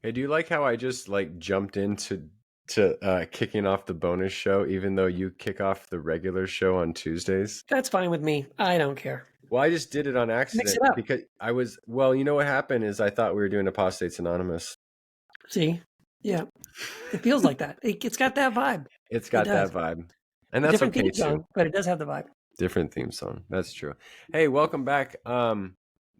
Hey, do you like how I just like jumped into kicking off the bonus show, even though you kick off the regular show on Tuesdays? That's fine with me. I don't care. Well, I just did it on Mix accident it up. because you know what happened is I thought we were doing Apostates Anonymous. See? Yeah. It feels like that. It's got that vibe. It's got that vibe. And that's Different okay theme too. song, but it does have the vibe. Different theme song. That's true. Hey, welcome back.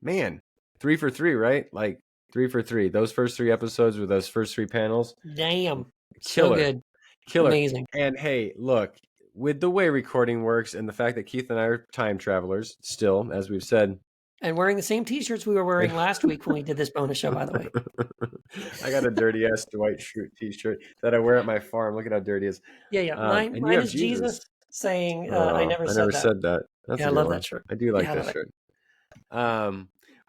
Man, 3 for 3, right? Like 3 for 3. Those first 3 episodes with those first 3 panels. Damn. Killer. So good. Killer. Amazing. And hey, look, with the way recording works and the fact that Keith and I are time travelers still, as we've said. And wearing the same t-shirts we were wearing last week when we did this bonus show, by the way. I got a dirty ass Dwight Schrute t-shirt that I wear at my farm. Look at how dirty it is. Yeah. Mine is Jesus saying, I never said that. That's I love that shirt. I do like that shirt.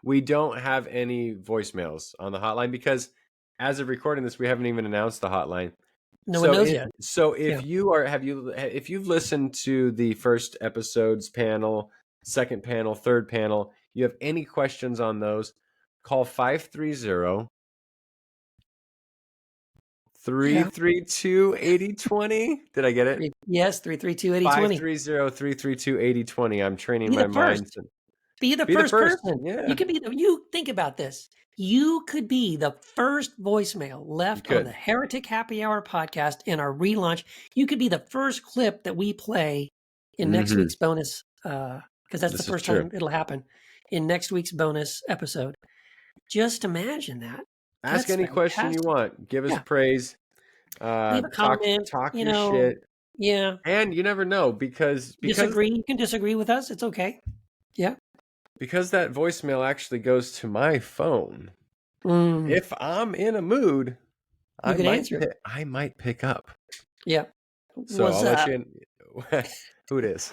We don't have any voicemails on the hotline because as of recording this, we haven't even announced the hotline. No one knows yet. So if if you've listened to the first episode's panel, second panel, third panel, you have any questions on those, call 530 332-8020. Did I get it? Yes, 332-8020. 530-332-8020. I'm training my mind. Be the first person. Yeah. You think about this. You could be the first voicemail left on the Heretic Happy Hour podcast in our relaunch. You could be the first clip that we play in next week's bonus, because that's the first time it'll happen, in next week's bonus episode. Just imagine that. Ask any question you want. Give us praise. Leave a comment. Talk your shit. Yeah. And you never know because disagree. You can disagree with us. It's okay. Yeah. Because that voicemail actually goes to my phone. If I'm in a mood, I might pick up. Yeah. So I'll let you in. Who it is?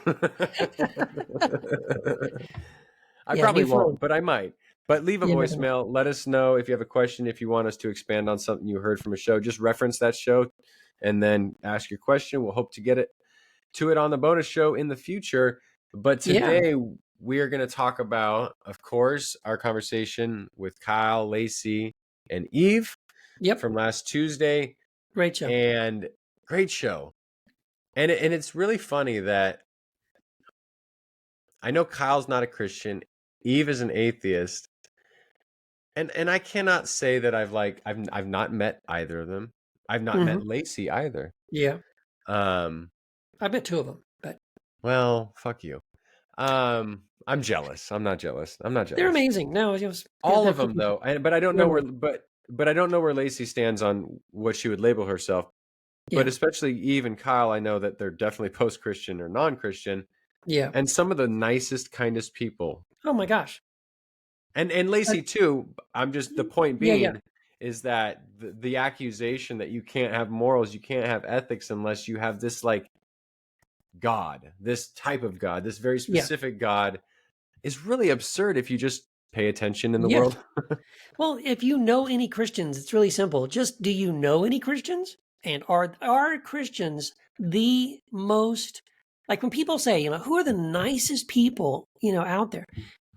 I probably won't, but I might. But leave a voicemail. Let us know if you have a question, if you want us to expand on something you heard from a show. Just reference that show and then ask your question. We'll hope to get to it on the bonus show in the future. But today we are going to talk about, of course, our conversation with Kyle, Lacey, and Eve from last Tuesday. Great show. And great show. And it's really funny that I know Kyle's not a Christian. Eve is an atheist. And I cannot say that I've not met either of them. I've not met Lacey either. Yeah. I met 2 of them, but well, fuck you. I'm jealous. I'm not jealous. They're amazing. No, it was all of them though. But I don't know where. But I don't know where Lacey stands on what she would label herself. Yeah. But especially Eve and Kyle, I know that they're definitely post-Christian or non-Christian. Yeah. And some of the nicest, kindest people. Oh my gosh. And Lacey too. I'm just the point being is that the accusation that you can't have morals, you can't have ethics unless you have this like God, this type of God, this very specific God, is really absurd if you just pay attention in the world. Well, if you know any Christians, it's really simple. Just do you know any Christians? And are Christians the most, like when people say, who are the nicest people, out there?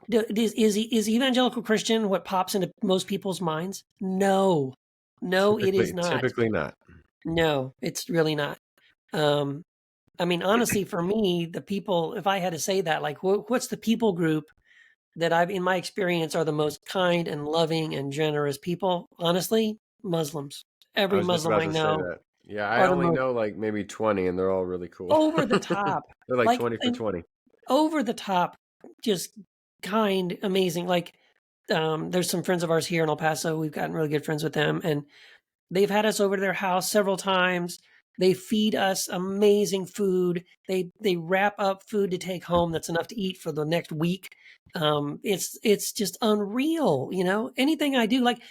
Is evangelical Christian what pops into most people's minds? No, it is not. Typically not. No, it's really not. I mean, honestly, for me, the people, if I had to say that, like, what's the people group that in my experience, are the most kind and loving and generous people? Honestly, Muslims. Every Muslim I know. Yeah, I only know like maybe 20, and they're all really cool. Over the top. They're like 20 for 20. Over the top, just kind, amazing. Like, there's some friends of ours here in El Paso. We've gotten really good friends with them, and they've had us over to their house several times. They feed us amazing food. They wrap up food to take home that's enough to eat for the next week. It's just unreal, Anything I do, like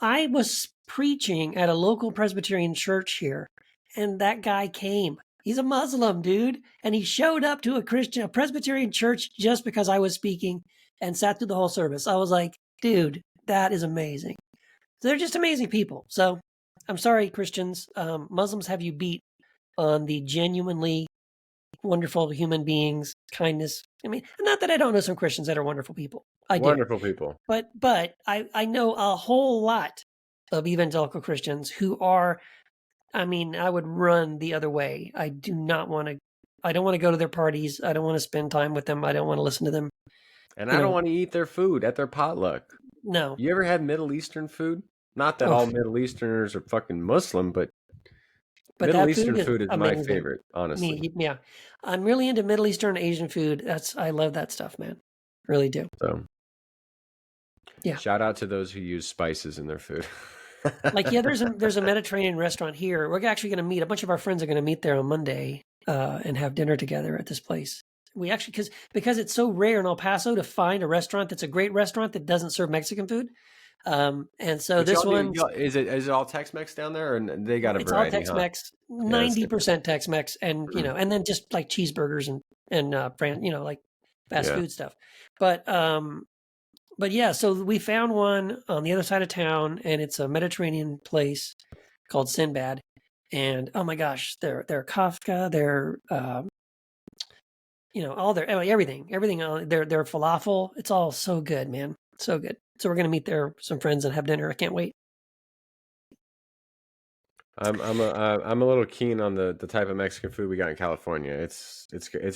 I was preaching at a local Presbyterian church here, and that guy came. He's a Muslim, dude, and he showed up to a Presbyterian church just because I was speaking and sat through the whole service. I was like, dude, that is amazing. So they're just amazing people. So I'm sorry, Christians. Muslims have you beat on the genuinely wonderful human beings, kindness, I mean, not that I don't know some Christians that are wonderful people. I do. Wonderful people. But I know a whole lot of evangelical Christians who are, I mean, I would run the other way. I don't want to go to their parties. I don't want to spend time with them. I don't want to listen to them. And I don't want to eat their food at their potluck. No. You ever had Middle Eastern food? Not that all Middle Easterners are fucking Muslim, but Middle Eastern food is my favorite, honestly. Yeah. I'm really into Middle Eastern, Asian food. I love that stuff, man. Really do. So, yeah. Shout out to those who use spices in their food. Like, yeah, there's a Mediterranean restaurant here. We're actually going to meet. A bunch of our friends are going to meet there on Monday and have dinner together at this place. We actually, because it's so rare in El Paso to find a restaurant that's a great restaurant that doesn't serve Mexican food. And so but this one is it all Tex-Mex down there, and they got a variety? It's all Tex-Mex, 90% Tex-Mex, and and then just like cheeseburgers and like fast food stuff. But yeah, so we found one on the other side of town, and it's a Mediterranean place called Sinbad, and oh my gosh, they're Kafka, they're all their everything, their falafel. It's all so good, man, so good. So we're gonna meet there, some friends, and have dinner. I can't wait. I'm a little keen on the type of Mexican food we got in California. It's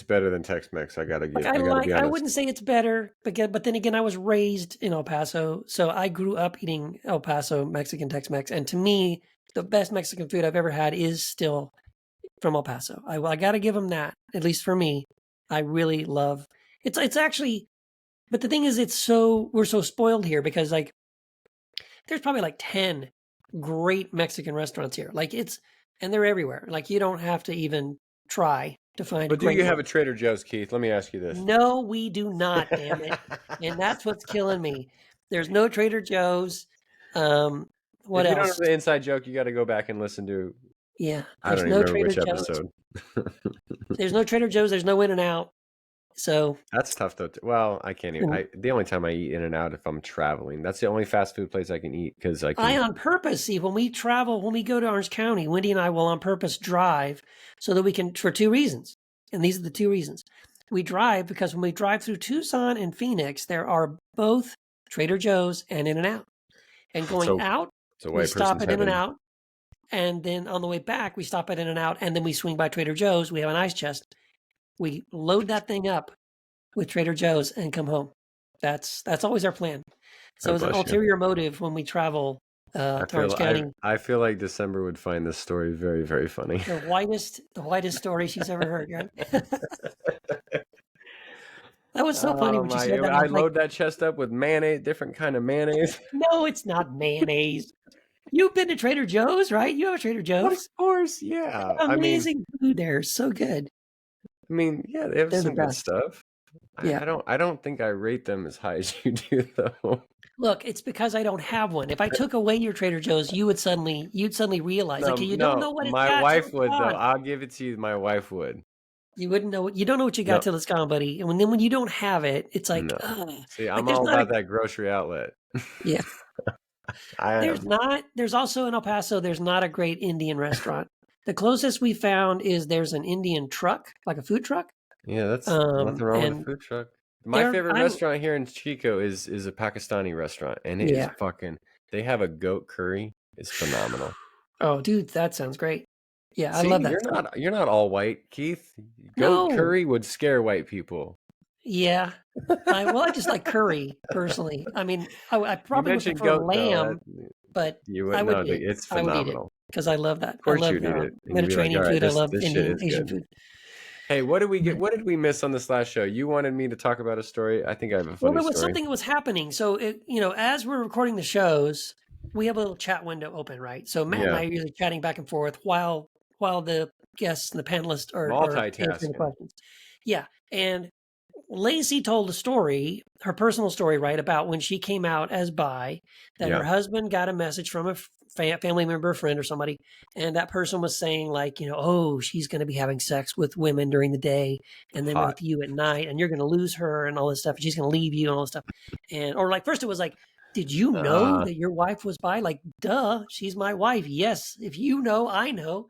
better than Tex-Mex. I gotta be honest. I wouldn't say it's better, but then again, I was raised in El Paso, so I grew up eating El Paso Mexican Tex-Mex, and to me, the best Mexican food I've ever had is still from El Paso. I gotta give them that, at least for me. I really love it's actually, but the thing is, we're so spoiled here because like there's probably like 10 great Mexican restaurants here. Like and they're everywhere. Like you don't have to even try to find. But do you have a Trader Joe's, Keith? Let me ask you this. No, we do not. Damn it! And that's what's killing me. There's no Trader Joe's. What else? If you don't know the inside joke, you got to go back and listen to. Yeah, I don't even remember which episode. There's no Trader Joe's. There's no In-N-Out. So that's tough though. Well, I can't even. The only time I eat In-N-Out if I'm traveling. That's the only fast food place I can eat because I on purpose see when we travel, when we go to Orange County, Wendy and I will on purpose drive so that we can, for two reasons, and these are the two reasons. We drive because when we drive through Tucson and Phoenix, there are both Trader Joe's and In-N-Out. And going out, we stop at In-N-Out, and then on the way back, we stop at In-N-Out, and then we swing by Trader Joe's. We have an ice chest. We load that thing up with Trader Joe's and come home. That's always our plan. So it's an ulterior motive when we travel to Orange County. I feel like December would find this story very, very funny. The whitest story she's ever heard, right? That was so funny when she said that. I load that chest up with mayonnaise, different kind of mayonnaise. No, it's not mayonnaise. You've been to Trader Joe's, right? You have a Trader Joe's? Of course, yeah. Amazing food there. So good. I mean, yeah, they have some good stuff. Yeah. I don't think I rate them as high as you do, though. Look, it's because I don't have one. If I took away your Trader Joe's, you'd suddenly realize you don't know what it's got. My wife would, though. I'll give it to you. My wife would. You wouldn't know. You don't know what you got till it's gone, buddy. And when you don't have it, it's like. See, I'm all about that grocery outlet. Yeah. There's also in El Paso. There's not a great Indian restaurant. The closest we found is there's an Indian truck, like a food truck. Yeah, that's nothing wrong with a food truck. My favorite restaurant here in Chico is a Pakistani restaurant, and it is fucking. They have a goat curry. It's phenomenal. Oh, dude, that sounds great. Yeah, I love that. You're not all white, Keith. Goat curry would scare white people. Yeah, I just like curry personally. I mean, I probably would prefer lamb, but I would eat it. It's phenomenal because I love that. Of course, I love you'd eat it. Mediterranean food. I love Indian, Asian food. Hey, what did we get? What did we miss on this last show? You wanted me to talk about a story. I think I have a funny story. Well, there was something that was happening. So, as we're recording the shows, we have a little chat window open, right? So Matt and I are usually chatting back and forth while the guests and the panelists are answering the questions. Yeah, and Lacey told a story, her personal story, right, about when she came out as bi, that her husband got a message from a family member, a friend or somebody, and that person was saying like, oh, she's going to be having sex with women during the day and then with you at night, and you're going to lose her and all this stuff, and she's going to leave you and all this stuff. Or like, first it was like, did you know that your wife was bi? Like, duh, she's my wife. Yes, if you know, I know.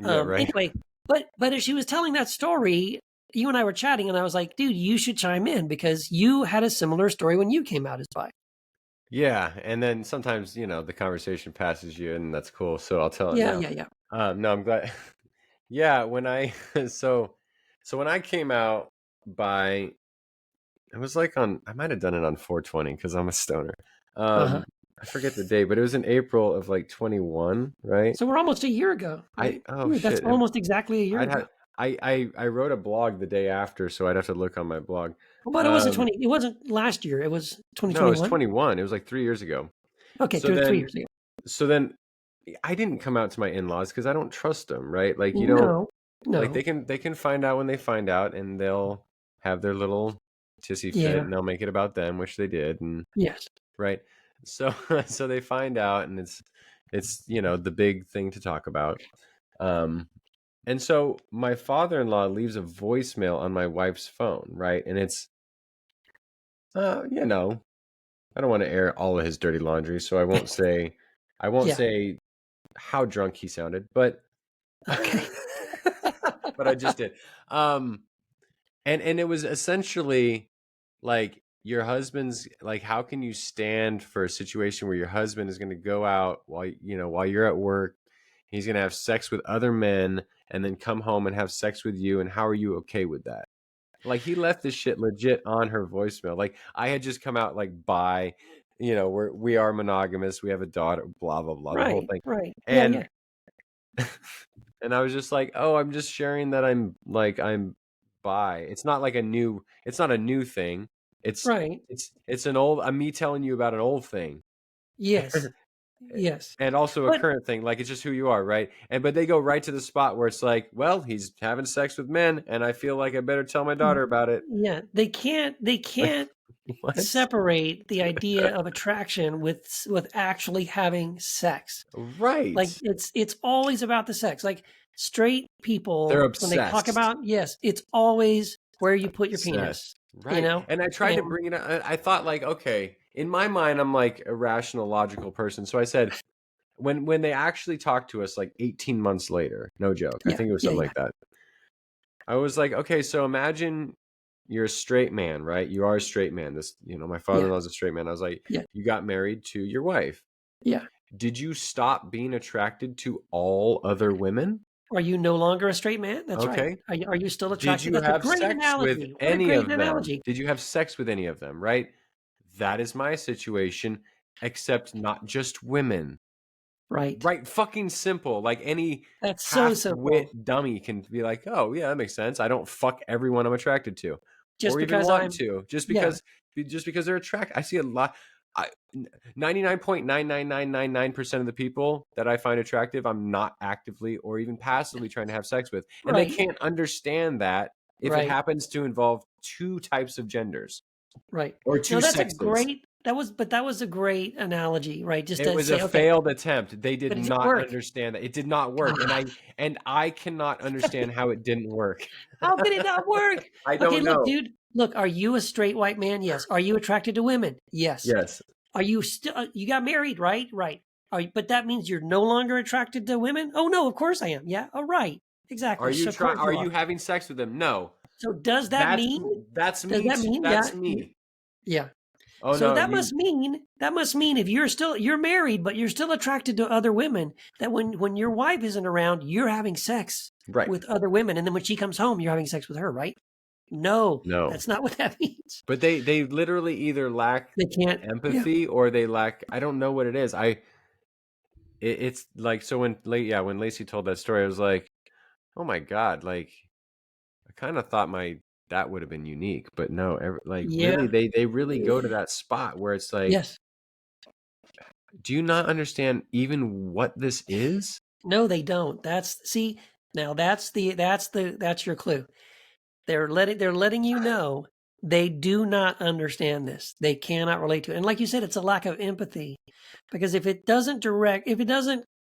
Anyway, but as she was telling that story, you and I were chatting, and I was like, dude, you should chime in because you had a similar story when you came out as bi. Yeah, and then sometimes, the conversation passes you, and that's cool. So I'll tell it Yeah, now. yeah, yeah. No, I'm glad. Yeah, when I so when I came out by, it was like I might have done it on 420 because I'm a stoner. Uh-huh. I forget the day, but it was in April of like 21, right? So we're almost a year ago, right? Oh Yeah, that's shit, almost exactly a year I'd ago. have I wrote a blog the day after, so I'd have to look on my blog. But it wasn't 20. It wasn't last year. It was No, it was 2021. 21. It was like 3 years ago. Okay, So 3 years ago. I didn't come out to my in-laws because I don't trust them, right? Like you don't No, like no. they can find out when they find out, and they'll have their little tissy fit, Yeah. and they'll make it about them, which they did, and Yes. right. So so they find out, and it's the big thing to talk about. And so my father-in-law leaves a voicemail on my wife's phone, right? And it's I don't want to air all of his dirty laundry, so I won't Yeah. say how drunk he sounded, but Okay. but I just did. And it was essentially like your husband's like, how can you stand for a situation where your husband is going to go out while you're at work, he's going to have sex with other men and then come home and have sex with you, and how are you okay with that? Like he left this shit legit on her voicemail. Like I had just come out like bi, we are monogamous, we have a daughter, blah blah blah, the whole Right. thing. Right. Yeah. And Yeah. and I was just like, "Oh, I'm just sharing that I'm bi." It's not a new thing. It's Right. it's an old me telling you about an old thing. Yes. Yes. And also a But current thing. Like it's just who you are, right? But they go right to the spot where it's like, "Well, he's having sex with men, and I feel like I better tell my daughter about it." yeah, they can't What? separate the idea of attraction with actually having sex. Like Right. it's always about the sex. Like straight They're people when they talk obsessed. about, yes, it's always where you put your penis, Obsessed. Right. And I tried to And bring it up. I thought like, okay, in my mind, I'm like a rational, logical person. So I said, when they actually talked to us like 18 months later, no joke, I yeah, think it was yeah, something yeah, like that. I was like, okay, so imagine you're a straight man, right? You are a straight man. My yeah, father-in-law is a straight man. I was like, yeah, you got married to your wife. yeah. Did you stop being attracted to all other women? Are you no longer a straight man? That's right. Okay. Are you still Did attracted? you That's a have great sex with analogy. What a any great of them? analogy. Did you have sex with any of them, right? That is my situation, except not just women. Right. Right, fucking simple. Like any That's so simple. half-wit dummy can be like, "Oh, yeah, that makes sense. I don't fuck everyone I'm attracted to, Just or even because want I'm to, yeah, just because they're attracted." I see a lot. 99.99999% of the people that I find attractive, I'm not actively or even passively trying to have sex with, and they right, can't understand that if it right. happens to involve two types of genders Right. or No, two that's a sexes. great that was a great analogy, right? Just It to was a say, okay, failed attempt. They did but it didn't not work. understand that. It did not work. God, And I cannot understand how it didn't work. how could it not work? I Okay, don't look, know. dude. Look, are you a straight white man? Yes. Are you attracted to women? Yes. Yes. Are you still you got married, right? Right. But that means you're no longer attracted to women? Oh no, of course I am. Yeah. Oh right. Exactly. So of course Are you you are. having sex with them? No. So does that That's mean that's me. yeah, That's me. yeah. Oh So no, that must mean if you're married but you're still attracted to other women, that when your wife isn't around, you're having sex right. with other women, and then when she comes home, you're having sex with her, right? No, No. that's not what that means. But they literally either lack They can't. Yeah. empathy or they lack, I don't know what it is. It's like, so when Lacey told that story, I was like, "Oh my God, like I kind of thought that would have been unique, but no, like really, Yeah. they really go to that spot where it's like, Yes. do you not understand even what this is? No, they don't. Now that's your clue. They're letting you know they do not understand this. They cannot relate to it. And like you said, it's a lack of empathy. Because if it doesn't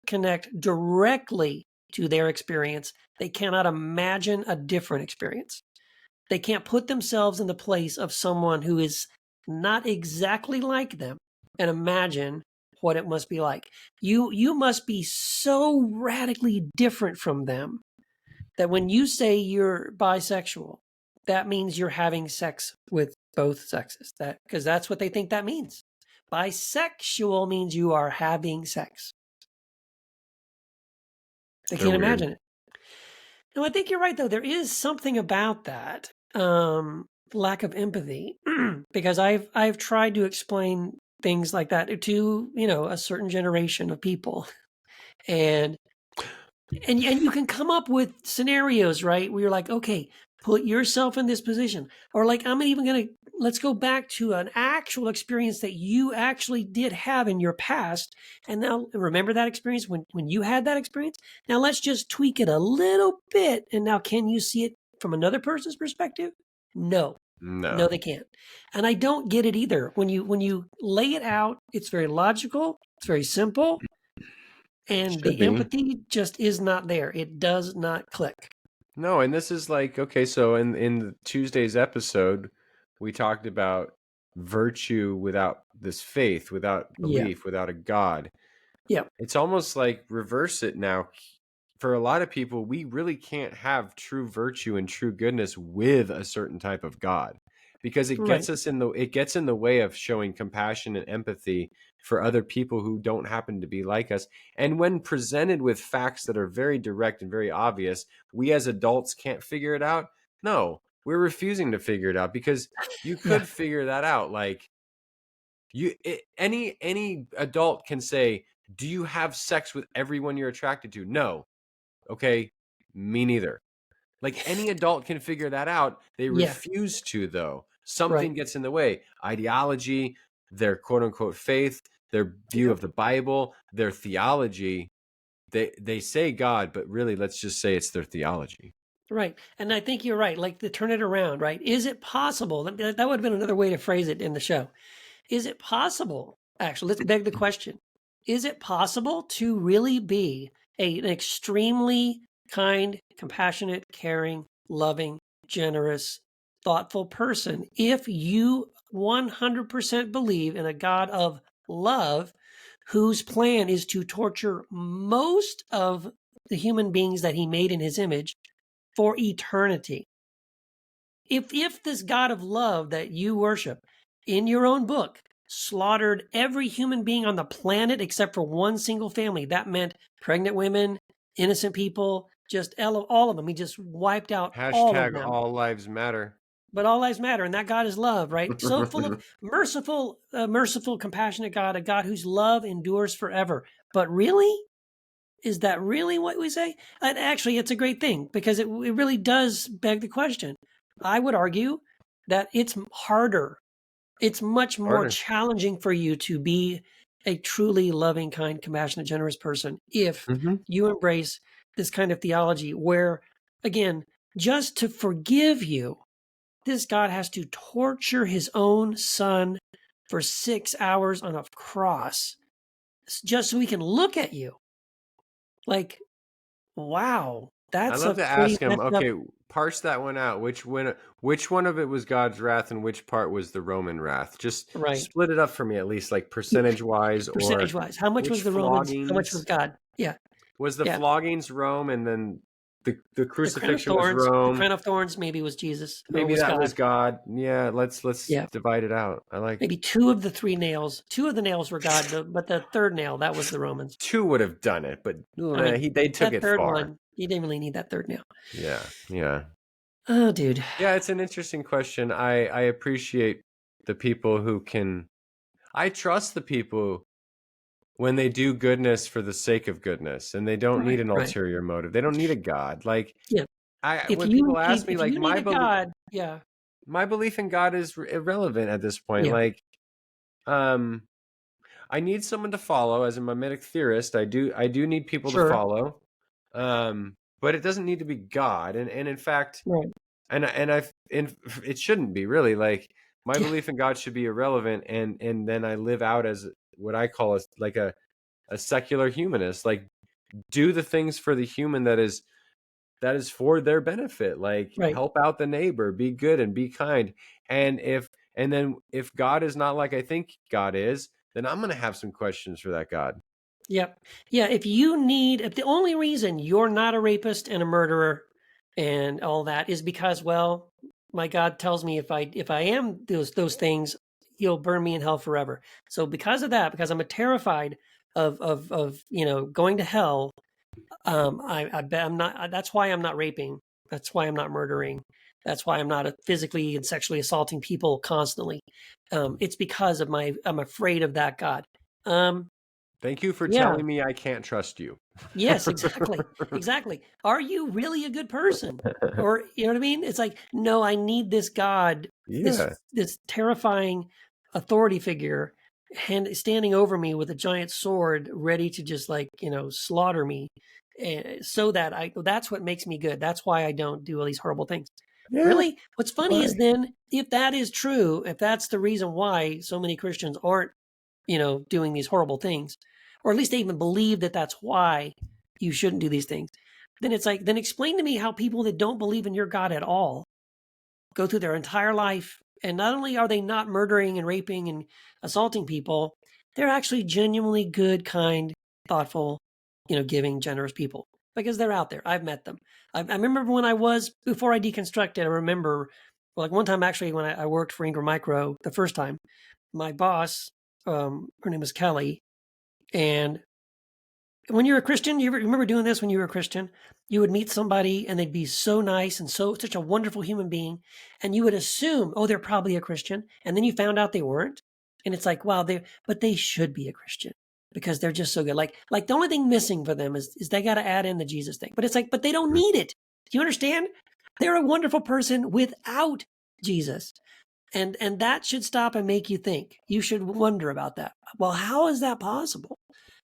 connect directly to their experience, they cannot imagine a different experience. They can't put themselves in the place of someone who is not exactly like them and imagine what it must be like. You must be so radically different from them that when you say you're bisexual, that means you're having sex with both sexes. Because that's what they think that means. Bisexual means you are having sex. I can't imagine it. No, I think you're right, though. There is something about that lack of empathy, because I've tried to explain things like that to a certain generation of people, and you can come up with scenarios, right, where you're like, okay, put yourself in this position, or like let's go back to an actual experience that you actually did have in your past, and now remember that experience when you had that experience. Now let's just tweak it a little bit, and now can you see it from another person's perspective? No, they can't. And I don't get it either. When you lay it out, it's very logical, it's very simple, and the empathy just is not there. It does not click. No, and this is like, okay, so in Tuesday's episode, we talked about virtue without this faith, without belief, without a God. Yeah. It's almost like reverse it now. For a lot of people, we really can't have true virtue and true goodness with a certain type of God, because it gets us it gets in the way of showing compassion and empathy for other people who don't happen to be like us. And when presented with facts that are very direct and very obvious, we as adults can't figure it out. No, we're refusing to figure it out, because you could figure that out. Like any adult can say, do you have sex with everyone you're attracted to? No. Okay, me neither. Like any adult can figure that out. They refuse to, though. Something gets in the way. Ideology, their quote unquote faith, their view of the Bible, their theology. They say God, but really, let's just say it's their theology. Right. And I think you're right. Like, to turn it around, right? Is it possible? That would have been another way to phrase it in the show. Is it possible? Actually, let's beg the question. Is it possible to really be an extremely kind, compassionate, caring, loving, generous, thoughtful person if you 100% believe in a God of love whose plan is to torture most of the human beings that he made in his image for eternity? If this God of love that you worship in your own book slaughtered every human being on the planet except for one single family, that meant pregnant women, innocent people, just all of them. He just wiped out all of them. All lives matter. But all lives matter, and that God is love, right? So full of merciful, compassionate God, a God whose love endures forever. But really? Is that really what we say? And actually, it's a great thing, because it really does beg the question. I would argue that it's harder. It's much more challenging for you to be a truly loving, kind, compassionate, generous person if you embrace this kind of theology where, again, just to forgive you, this God has to torture his own son for 6 hours on a cross just so he can look at you. Like, wow. I'd love to ask him, okay, parse that one out. Which one of it was God's wrath and which part was the Roman wrath? Just split it up for me, at least, like percentage-wise. Percentage-wise. How much was the Romans? How much was God? Yeah. Was the floggings Rome, and then the crucifixion was Rome? The crown of thorns maybe was Jesus. Maybe that was God. Yeah, let's divide it out. I like maybe 2 of the 3 nails. 2 of the nails were God, but the third nail, that was the Romans. 2 would have done it, but they took it third far. One, you didn't really need that third nail. Yeah. Oh, dude. Yeah, it's an interesting question. I appreciate the people who can. I trust the people when they do goodness for the sake of goodness, and they don't need an ulterior motive. They don't need a God. Like, when people ask me, like, my belief in God is irrelevant at this point. Like, I need someone to follow as a mimetic theorist. I do need people to follow, but it doesn't need to be God. And in fact, it shouldn't be, really. Like, my belief in God should be irrelevant, and then I live out as what I call a secular humanist. Like, do the things for the human that is for their benefit. Like, help out the neighbor, be good and be kind. And then if God is not like I think God is, then I'm going to have some questions for that God. Yep. Yeah. If the only reason you're not a rapist and a murderer and all that is because, well, my God tells me if I am those things, He'll burn me in hell forever. So because of that, because I'm terrified of going to hell, I bet I'm not. That's why I'm not raping. That's why I'm not murdering. That's why I'm not physically and sexually assaulting people constantly. It's because I'm afraid of that God. Thank you for Yeah. telling me I can't trust you. Yes, exactly. Exactly. Are you really a good person? Or you know what I mean? It's like, no, I need this God, Yeah. this terrifying authority figure standing over me with a giant sword ready to just slaughter me. So that's what makes me good. That's why I don't do all these horrible things. Yeah. Really? What's funny Why? is then if that is true, if that's the reason why so many Christians aren't doing these horrible things, or at least they even believe that that's why you shouldn't do these things, then it's like, then explain to me how people that don't believe in your God at all go through their entire life. And not only are they not murdering and raping and assaulting people, they're actually genuinely good, kind, thoughtful, giving, generous people because they're out there. I've met them. I remember before I deconstructed, I remember like one time actually when I worked for Ingram Micro the first time, my boss, her name was Kelly. And when you're a Christian, you remember doing this when you were a Christian? You would meet somebody and they'd be so nice and such a wonderful human being. And you would assume, oh, they're probably a Christian. And then you found out they weren't. And it's like, wow, but they should be a Christian because they're just so good. Like the only thing missing for them is they got to add in the Jesus thing. But it's like, but they don't need it. Do you understand? They're a wonderful person without Jesus. And that should stop and make you think. You should wonder about that. Well, how is that possible?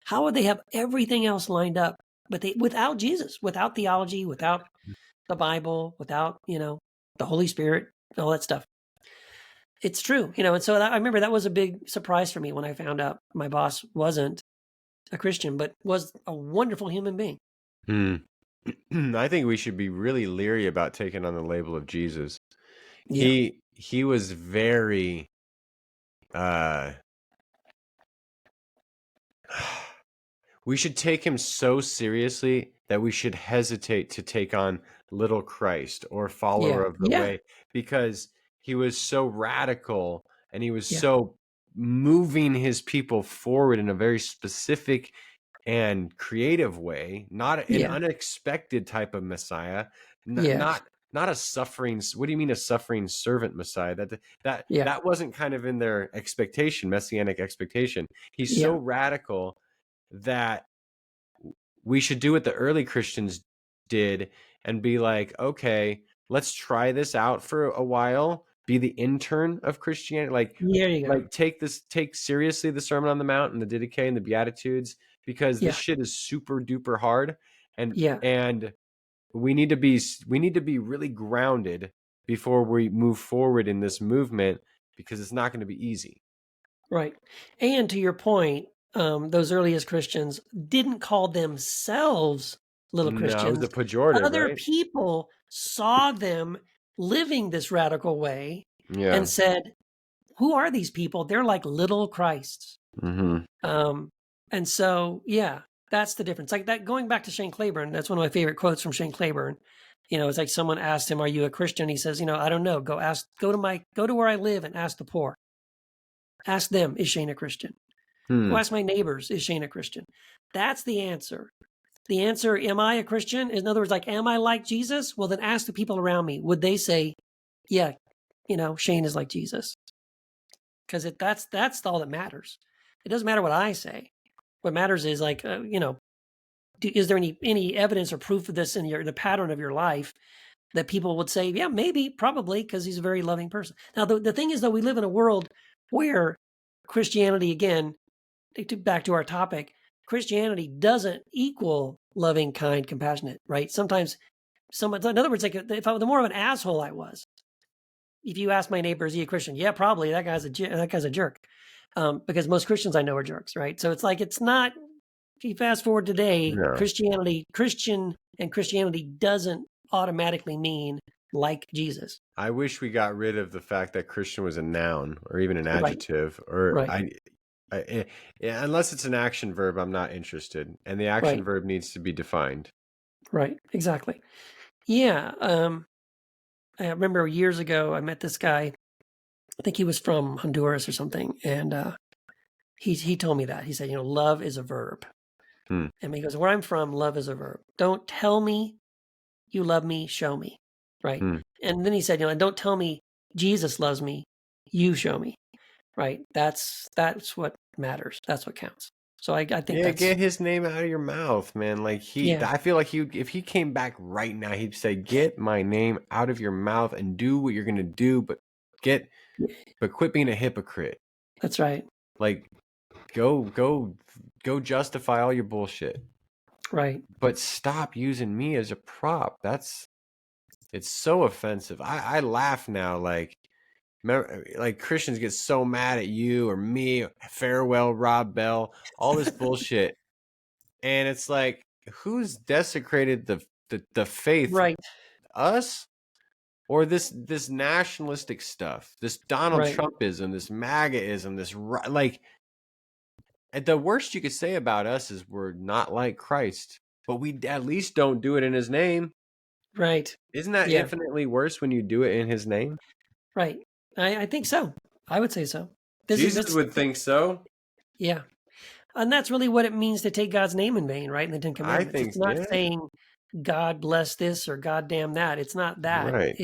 How would they have everything else lined up, but without Jesus, without theology, without the Bible, without the Holy Spirit, all that stuff? It's true, and so I remember that was a big surprise for me when I found out my boss wasn't a Christian, but was a wonderful human being. I think we should be really leery about taking on the label of Jesus. Yeah. He was very we should take him so seriously that we should hesitate to take on little Christ or follower Yeah. of the Yeah. way, because he was so radical and he was Yeah. so moving his people forward in a very specific and creative way, not an Yeah. unexpected type of Messiah, Yeah. not a suffering. What do you mean a suffering servant Messiah? Yeah. That wasn't kind of in their expectation, messianic expectation. He's so Yeah. radical that we should do what the early Christians did and be like, okay, let's try this out for a while, be the intern of Christianity, There you go. take seriously the Sermon on the Mount and the Didache and the Beatitudes, because this Yeah. shit is super duper hard, Yeah. and we need to be really grounded before we move forward in this movement, because it's not going to be easy. Right. And to your point, those earliest Christians didn't call themselves little No, it was Christians. a pejorative, Other right? people saw them living this radical way Yeah. and said, who are these people? They're like little Christs. Mm-hmm. And so, yeah, that's the difference. Like that, going back to Shane Claiborne, that's one of my favorite quotes from Shane Claiborne. It's like someone asked him, are you a Christian? He says, I don't know. Go to where I live and ask the poor. Ask them, is Shane a Christian? Go ask my neighbors, is Shane a Christian? That's the answer. The answer, am I a Christian? In other words, like, am I like Jesus? Well, then ask the people around me. Would they say, yeah, Shane is like Jesus? Because that's all that matters. It doesn't matter what I say. What matters is like, is there any evidence or proof of this in the pattern of your life that people would say, yeah, maybe, probably, because he's a very loving person. Now, the thing is, though, we live in a world where Christianity, again, back to our topic, Christianity doesn't equal loving, kind, compassionate, right? Sometimes in other words, like if the more of an asshole I was, if you ask my neighbor, is he a Christian? Yeah, probably. That guy's a jerk. Because most Christians I know are jerks, right? So it's like, it's not, if you fast forward today, No. Christian and Christianity doesn't automatically mean like Jesus. I wish we got rid of the fact that Christian was a noun or even an adjective, or Right. unless it's an action verb, I'm not interested. And the action verb needs to be defined. Right. Exactly. Yeah. I remember years ago I met this guy. I think he was from Honduras or something, and he told me that. He said, love is a verb. And he goes, where I'm from, love is a verb. Don't tell me you love me, show me. Right. And then he said, and don't tell me Jesus loves me, you show me. Right. That's what matters. That's what counts. So I think get his name out of your mouth, man. Like I feel like if he came back right now, he'd say, get my name out of your mouth and do what you're gonna do, but quit being a hypocrite. That's right. Like go justify all your bullshit. Right. But stop using me as a prop. It's so offensive. I laugh now, like Christians get so mad at you or me, farewell Rob Bell, all this bullshit. And it's like, who's desecrated the faith? Right. Us? Or this nationalistic stuff, this Donald Trumpism, this MAGAism, this like, the worst you could say about us is we're not like Christ, but we at least don't do it in his name. Right. Isn't that infinitely worse when you do it in his name? Right. I think so. I would say so. Jesus would think so. Yeah. And that's really what it means to take God's name in vain, right? In the Ten Commandments. It's not saying God bless this or God damn that. It's not that. Right.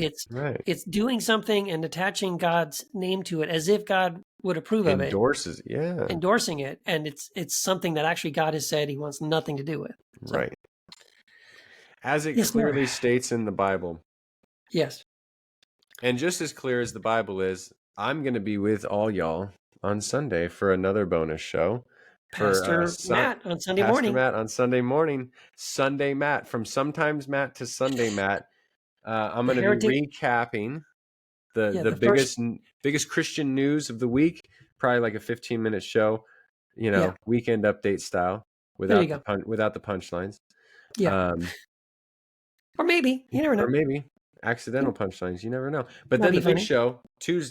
It's doing something and attaching God's name to it as if God would approve of it. Endorsing it. And it's something that actually God has said he wants nothing to do with. So. Right. As it clearly states in the Bible. Yes. And just as clear as the Bible is, I'm going to be with all y'all on Sunday for another bonus show. Pastor Matt on Sunday morning. Pastor Matt on Sunday morning. Sunday Matt, from sometimes Matt to Sunday Matt. I'm going to be recapping the biggest Christian news of the week. Probably like a 15-minute show, weekend update style without the punchlines. Yeah. Or maybe, you never know. Or maybe accidental punchlines. You never know. But then the big show,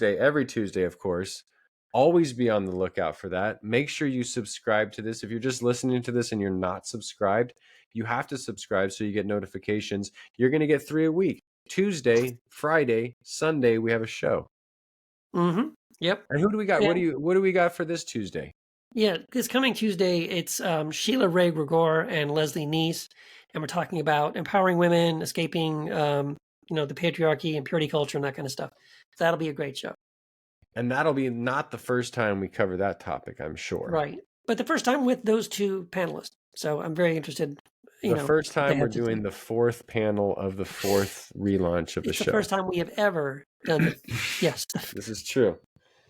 every Tuesday, of course. Always be on the lookout for that. Make sure you subscribe to this. If you're just listening to this and you're not subscribed, you have to subscribe so you get notifications. You're going to get 3 a week. Tuesday, Friday, Sunday, we have a show. Mm-hmm. Yep. And who do we got? Yeah. What do we got for this Tuesday? Yeah, this coming Tuesday, it's Sheila Ray Gregor and Leslie Neese, and we're talking about empowering women, escaping, the patriarchy and purity culture and that kind of stuff. So that'll be a great show. And that'll be not the first time we cover that topic, I'm sure. Right. But the first time with those two panelists. So I'm very interested. The first time we're doing the fourth panel of the fourth relaunch of the show. It's the first time we have ever done it. Yes. This is true.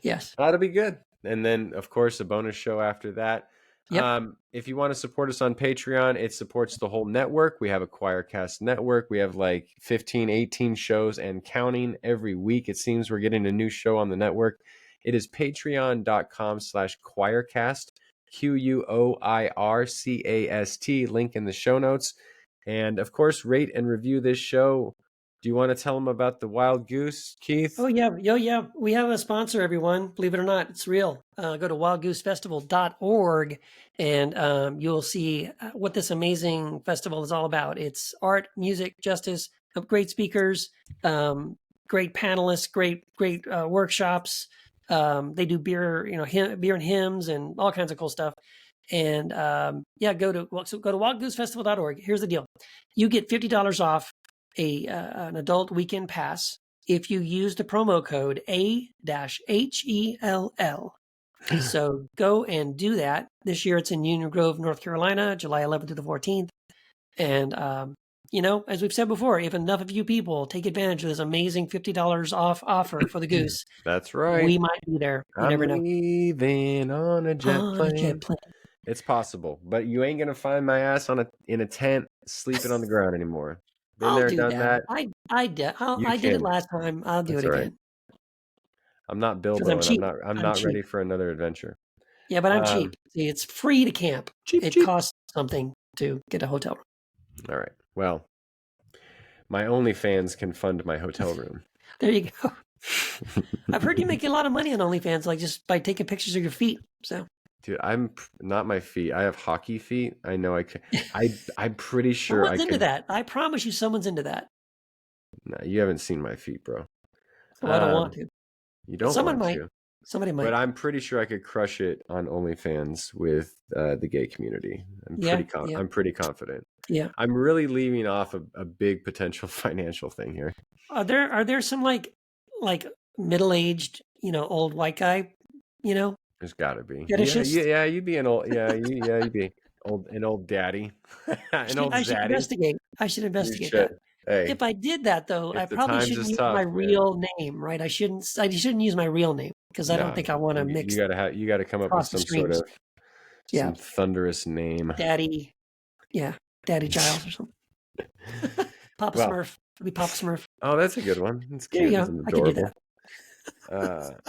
Yes. That'll be good. And then, of course, a bonus show after that. Yep. If you want to support us on Patreon, it supports the whole network. We have a Choircast network. We have like 15, 18 shows and counting every week. It seems we're getting a new show on the network. It is patreon.com/Choircast, QUOIRCAST, link in the show notes. And of course, rate and review this show. Do you want to tell them about the Wild Goose, Keith? Oh, yeah. We have a sponsor, everyone. Believe it or not, it's real. Go to wildgoosefestival.org, and you'll see what this amazing festival is all about. It's art, music, justice, great speakers, great panelists, great workshops. They do beer and hymns and all kinds of cool stuff. And go to wildgoosefestival.org. Here's the deal. You get $50 off an adult weekend pass if you use the promo code A-HELL. So go and do that. This year it's in Union Grove, North Carolina, July 11th to the 14th. And, as we've said before, if enough of you people take advantage of this amazing $50 off offer for the Goose, that's right. We might be there. You never know. Leaving on a jet plane. It's possible, but you ain't gonna find my ass in a tent sleeping on the ground anymore. Been there, done that. I did it last time. I'll do it again. Right. I'm not Bilbo, and I'm not ready for another adventure. Yeah, but I'm cheap. See, it's free to camp. It costs something to get a hotel room. All right. Well, my OnlyFans can fund my hotel room. There you go. I've heard you make a lot of money on OnlyFans, like just by taking pictures of your feet. So. Dude, I'm not my feet. I have hockey feet. I know I can. I'm pretty sure someone's into that. I promise you, someone's into that. No, you haven't seen my feet, bro. Well, I don't want to. You don't Someone want might. to. Somebody might. But I'm pretty sure I could crush it on OnlyFans with the gay community. I'm pretty confident. Yeah. I'm really leaving off a big potential financial thing here. Are there some like middle-aged, old white guy, There's got to be. Fetishist? Yeah, you'd be an old. You'd be an old daddy, an old I should zaddy. investigate. I should investigate that. Hey, if I did that, though, I probably shouldn't use tough, my man. real name, right? I shouldn't use my real name because I don't think I want to mix. You gotta come up with some sort of some thunderous name. Daddy, Daddy Giles or something. Papa Smurf. It'll be Papa Smurf. Oh, that's a good one. It's cute. It's adorable. I can do that.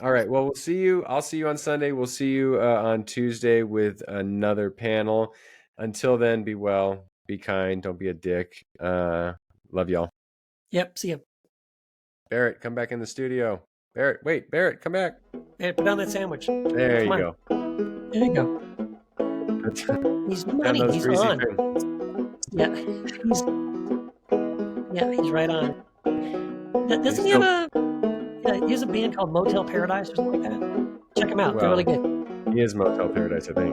All right. Well, we'll see you. I'll see you on Sunday. We'll see you on Tuesday with another panel. Until then, be well, be kind, don't be a dick. Love y'all. Yep. See you. Barrett, come back in the studio. Barrett, come back. Barrett, put on that sandwich. There you go. There you go. He's money. He's on. He's right on. Doesn't he have he has a band called Motel Paradise or something like that? Check him out. They're really good. He is Motel Paradise, I think.